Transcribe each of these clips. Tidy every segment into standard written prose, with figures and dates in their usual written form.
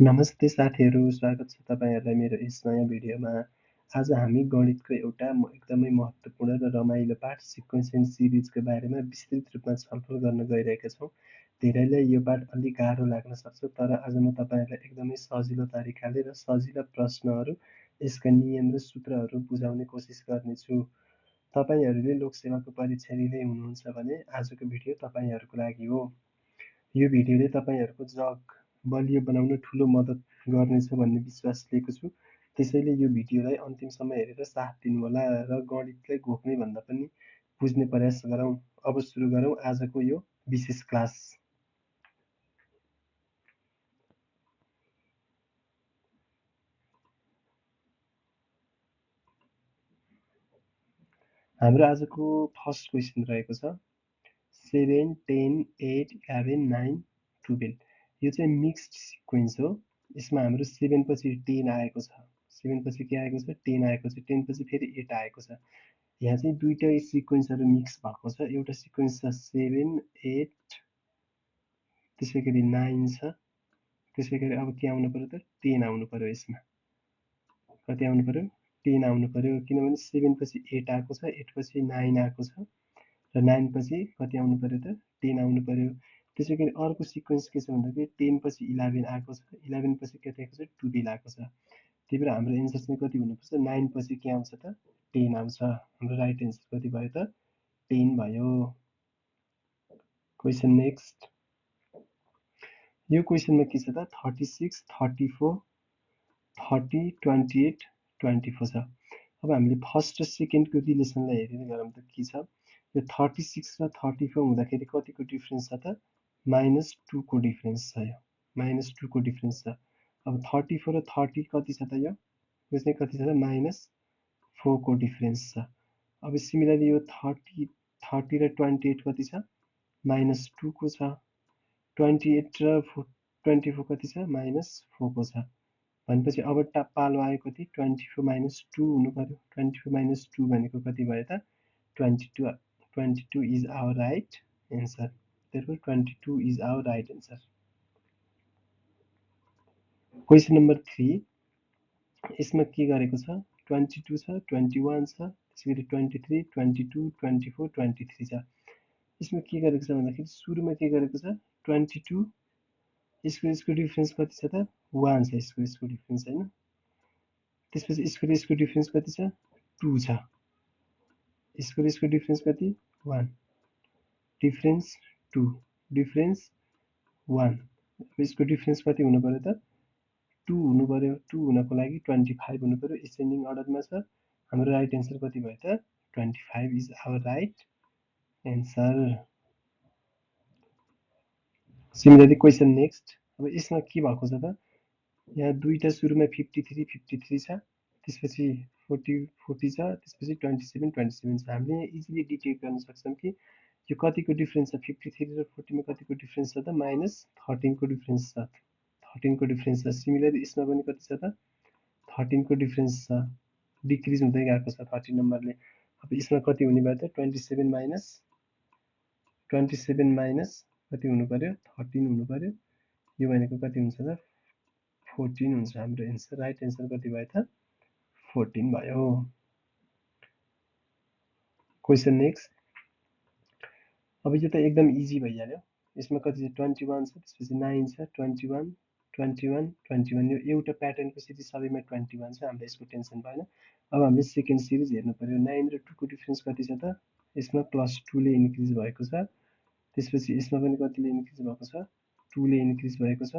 नमस्ते साथीहरू, स्वागत छ तपाईहरुलाई मेरो यस नयाँ भिडियोमा। आज हामी गणितको एउटा एकदमै महत्त्वपूर्ण र रमाइलो पाठ सिक्वेन्स एन्ड सिरिजको बारेमा विस्तृत रूपमा छलफल गर्न गइरहेका छौं। धेरैलाई यो पाठ अलि गाह्रो लाग्न सक्छ, तर आज म तपाईहरुलाई एकदमै सजिलो तरिकाले र सजिला प्रश्नहरू, यसका नियम र सूत्रहरू बुझाउने कोसिस गर्नेछु। तपाईहरुले लोकसेवाको परीक्षा दिँदै हुनुहुन्छ भने आजको भिडियो तपाईहरुको लागि हो। यो भिडियोले तपाईहरुको जग बलियो बनाउन ठूलो मद्दत गर्नेछ भन्ने विश्वास लिएको छु। त्यसैले यो भिडियोलाई अन्तिमसम्म हेरेर साथ दिनुहोला र गणितलाई घोक्ने भन्दा पनि बुझ्ने प्रयास गरौँ। अब सुरु गरौँ आजको यो विशेष क्लास। हाम्रो आजको फर्स्ट क्वेशन रहेको छ 7, 10, 8, 11, 9, 12। यो चाहिँ मिक्स्ड सिक्वेन्स हो। यसमा हाम्रो 7 पछि 10 आएको छ, 7 पछि के आएको छ 10 आएको छ, 10 पछि फेरि 8 आएको छ। यहाँ चाहिँ दुईटै सिक्वेन्सहरु मिक्स भएको छ। एउटा सिक्वेन्स छ 7, 8, त्यसैगरी 9 छ। त्यसैगरी अब के आउनु पर्यो त 10 आउनु पर्यो। यसमा कति आउनु पर्यो 10 आउनु पर्यो, किनभने 7 पछि 8 आएको छ, 8 पछि 9 आएको छ र 9 पछि कति आउनु पर्यो त 10 आउनु पर्यो। त्यसैगरी अर्को सिक्वेन्स के छ भन्दाखेरि 10 पछि 11 आएको छ, 11 पछि कति आएको छ 12 आएको छ। त्यही भएर हाम्रो एन्सर चाहिँ कति हुनुपर्छ 9 पछि के आउँछ त 10 आउँछ। हाम्रो राइट एन्सर कति भयो त 10 भयो। Question next. यो क्वेशनमा के छ त 36, 34, 30, 28, 24 छ। अब हामीले फर्स्ट र सेकेन्डको रिलेसनलाई हेरेर गरौँ त के छ। यो 36 र 34 हुँदाखेरि कतिको डिफरेन्स छ त -2 को डिफरेन्स छ। यो -2 को डिफरेन्स छ। अब 34 र 30 कति छ त यो चाहिँ कति छ त -4 को डिफरेन्स छ। अब सिमिलरली यो 30 र 28 कति छ -2 को छ। 28 र 24 कति छ -4 को छ। भनेपछि अब पालो आयो कति 24 - 2 हुनु पर्यो। 24 - 2 भनेको कति भयो त 22। 22 is our right answer. therefore 22 is our right answer. Question number 3। यसमा के गरेको छ 22 छ, 21 छ, त्यसैगरी 23, 22, 24, 23 छ। यसमा के गरेको छ भन्दाखेरि सुरुमा के गरेको छ 22 यसको डिफरेन्स कति छ त 1 छ। यसको डिफरेन्स हैन। त्यसपछि यसको डिफरेन्स कति छ 2 छ। यसको डिफरेन्स कति 1, डिफरेन्स 2, डिफरेन्स 1। यसको डिफरेन्स कति हुनु पर्यो त 2 हुनु पर्यो। 2 हुनको लागि 25 हुनु पर्यो। एसेन्डिङ अर्डरमा छ। हाम्रो राइट एन्सर कति भयो त 25 is our right answer. Similarly question next. अब यसमा के भएको छ त यहाँ दुईटा सुरुमा 53 53 छ, त्यसपछि 40 40 छ, त्यसपछि 27 27 छ। हामीले यहाँ इजिली डिटेक्ट गर्न सक्छौं कि यो कतिको डिफरेन्स छ 53 र 40 मा कतिको डिफरेन्स छ त -13 को डिफरेन्स छ। 13 को डिफरेन्स छ। सिमिलरली यसमा पनि कति छ त 13 को डिफरेन्स छ। डिक्रिज हुँदै गएको छ 13 नम्बरले। अब यसमा कति हुने भयो त 27 माइनस कति हुनु पर्यो 13 हुनु पर्यो। यो भनेको कति हुन्छ त 14 हुन्छ। हाम्रो एन्सर राइट एन्सर कति भयो त 14 भयो। Question next. अब यो त एकदम इजी भइहाल्यो। यसमा कति छ 21 छ, त्यसपछि 9 छ, 21 21 21। यो एउटा प्याटर्नको सिधै सबैमा 21 छ। हामीले यसको टेन्सन भएन। अब हामीले सेकेन्ड सिरिज हेर्नु पर्यो। 9 र 2 को डिफरेन्स कति छ त यसमा +2 ले इन्क्रिज भएको छ। त्यसपछि यसमा पनि कतिले इन्क्रिज भएको छ 2 ले इन्क्रिज भएको छ।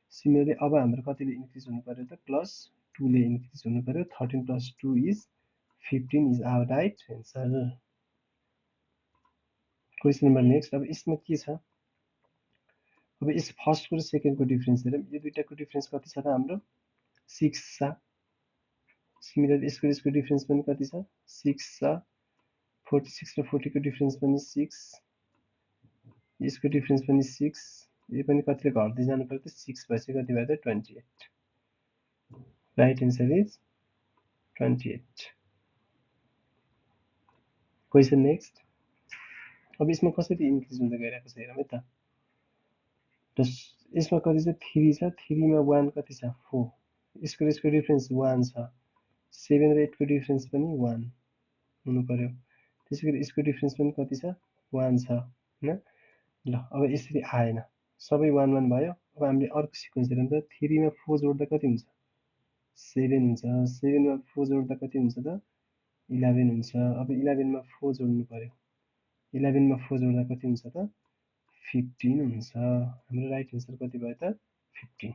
सिमिलरली अब हाम्रो कतिले इन्क्रिज हुनु पर्यो त +2 ले इन्क्रिज हुनु पर्यो। 13 + 2 is 15 is our right answer. Question number next. अब यसमा के छ अब यस फर्स्टको र सेकेन्डको डिफरेन्स हेरौँ। यो दुईटाको डिफरेन्स कति छ त हाम्रो 6 छ। सिमिलरली यसको डिफरेन्स पनि कति छ 6 छ। 46 र 40 को डिफरेन्स पनि 6, यसको डिफरेन्स पनि 6। यो पनि कतिले घट्दै जानु पर्यो त 6 भएपछि कति भयो त 28। Right answer is 28। Question next. अब यसमा कसरी इन्क्रिज हुँदै गइरहेको छ हेरौँ है त। यसमा कति छ 3 छ 3 मा 1 कति छ 4 यसको डिफरेन्स 1 छ 7 र 8 को डिफरेन्स पनि 1 हुनु पर्यो त्यसैगरी यसको डिफरेन्स पनि कति छ 1 छ हैन ल अब यसरी आएन सबै 1 1 भयो अब हामीले अर्को सिक्वेन्स हेरौँ त 3 मा 4 जोड्दा कति हुन्छ 7 हुन्छ 7 मा 4 जोड्दा कति हुन्छ त 11 हुन्छ अब 11 मा 4 जोड्नु पर्यो 11 मा 4 जोड्दा कति हुन्छ त 15 हुन्छ हाम्रो राइट आन्सर कति भयो त 15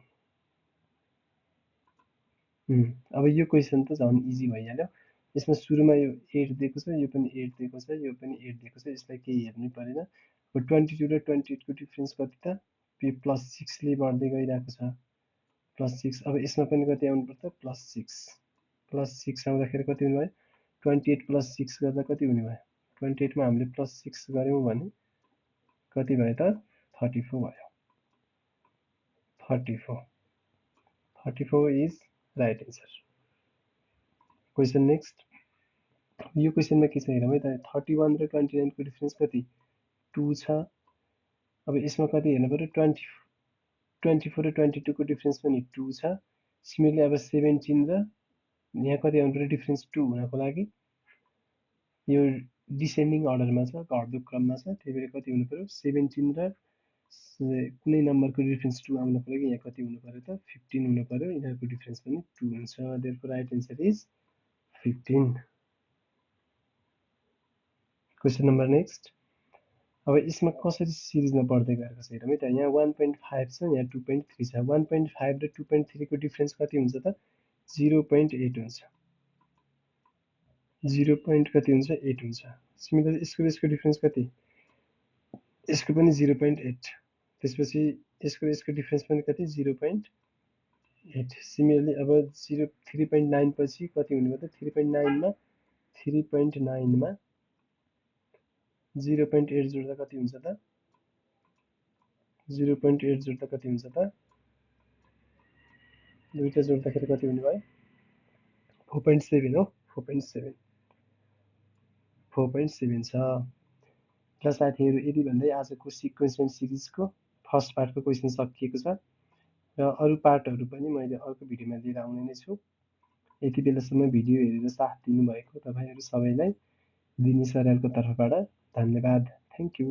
अब यो क्वेशन त झन् इजी भइहाल्यो यसमा सुरुमा यो 8 दिएको छ यो पनि 8 दिएको छ यो पनि 8 दिएको छ यसलाई केही हेर्नै परेन अब 22 र 28 को डिफरेन्स कति त p +6 ले बढ्दै गइरहेको छ +6 अब यसमा पनि कति आउनु पर्छ +6 आउँदाखेरि कति हुने भयो 28 + 6 गर्दा कति हुने भयो 28 मा हामीले +6 गर्यौं भने कति भयो त 34 भयो 34 is right answer question next यो क्वेशनमा के छ हेरौँ है त 31 र 29 को डिफरेन्स कति 2 छ अब यसमा कति हेर्नु पर्यो 24 र 22 को डिफरेन्स पनि 2 छ सिमिलरली अब 17 र यहाँ कति आउनु पर्यो डिफरेन्स 2 हुनको लागि यो डिसेन्डिङ अर्डरमा छ घट्दो क्रममा छ त्यही भएर कति हुनु पर्यो 17 र कुनै नम्बरको डिफरेन्स 2 आउनको लागि यहाँ कति हुनु पर्यो त 15 हुनु पर्यो यिनीहरुको डिफरेन्स पनि 2 हुन्छ therefore right answer is 15 question number next अब यसमा कसरी सिरिजमा बढ्दै गएको छ हेरौँ है त यहाँ 1.5 छ यहाँ 2.3 छ 1.5 र 2.3 को डिफरेन्स कति हुन्छ त 0.8 हुन्छ 0.8 हुन्छ सिमिलरली यसको डिफरेन्स कति यसको पनि 0.8 त्यसपछि यसको डिफरेन्स पनि कति 0.8 सिमिलरली अब 3.9 पछि कति हुने भयो त 3.9 मा 3.9 मा 0.8 जोड्दा कति हुन्छ त 0.8 जोड्दा कति हुन्छ त दुईटा जोड्दाखेरि कति हुने भयो 4.7 हो 4.7 छ ल साथीहरु यदि भन्दै आजको सिक्वेन्स एन्ड सिरिजको फर्स्ट पार्टको क्वेशन सकिएको छ र अरु पार्टहरु पनि मैले अर्को भिडियोमा लिएर आउने नै छु यति बेलासम्म भिडियो हेरेर साथ दिनुभएको तपाईहरु सबैलाई दिनी सरकारको तर्फबाट धन्यवाद थ्यांक यू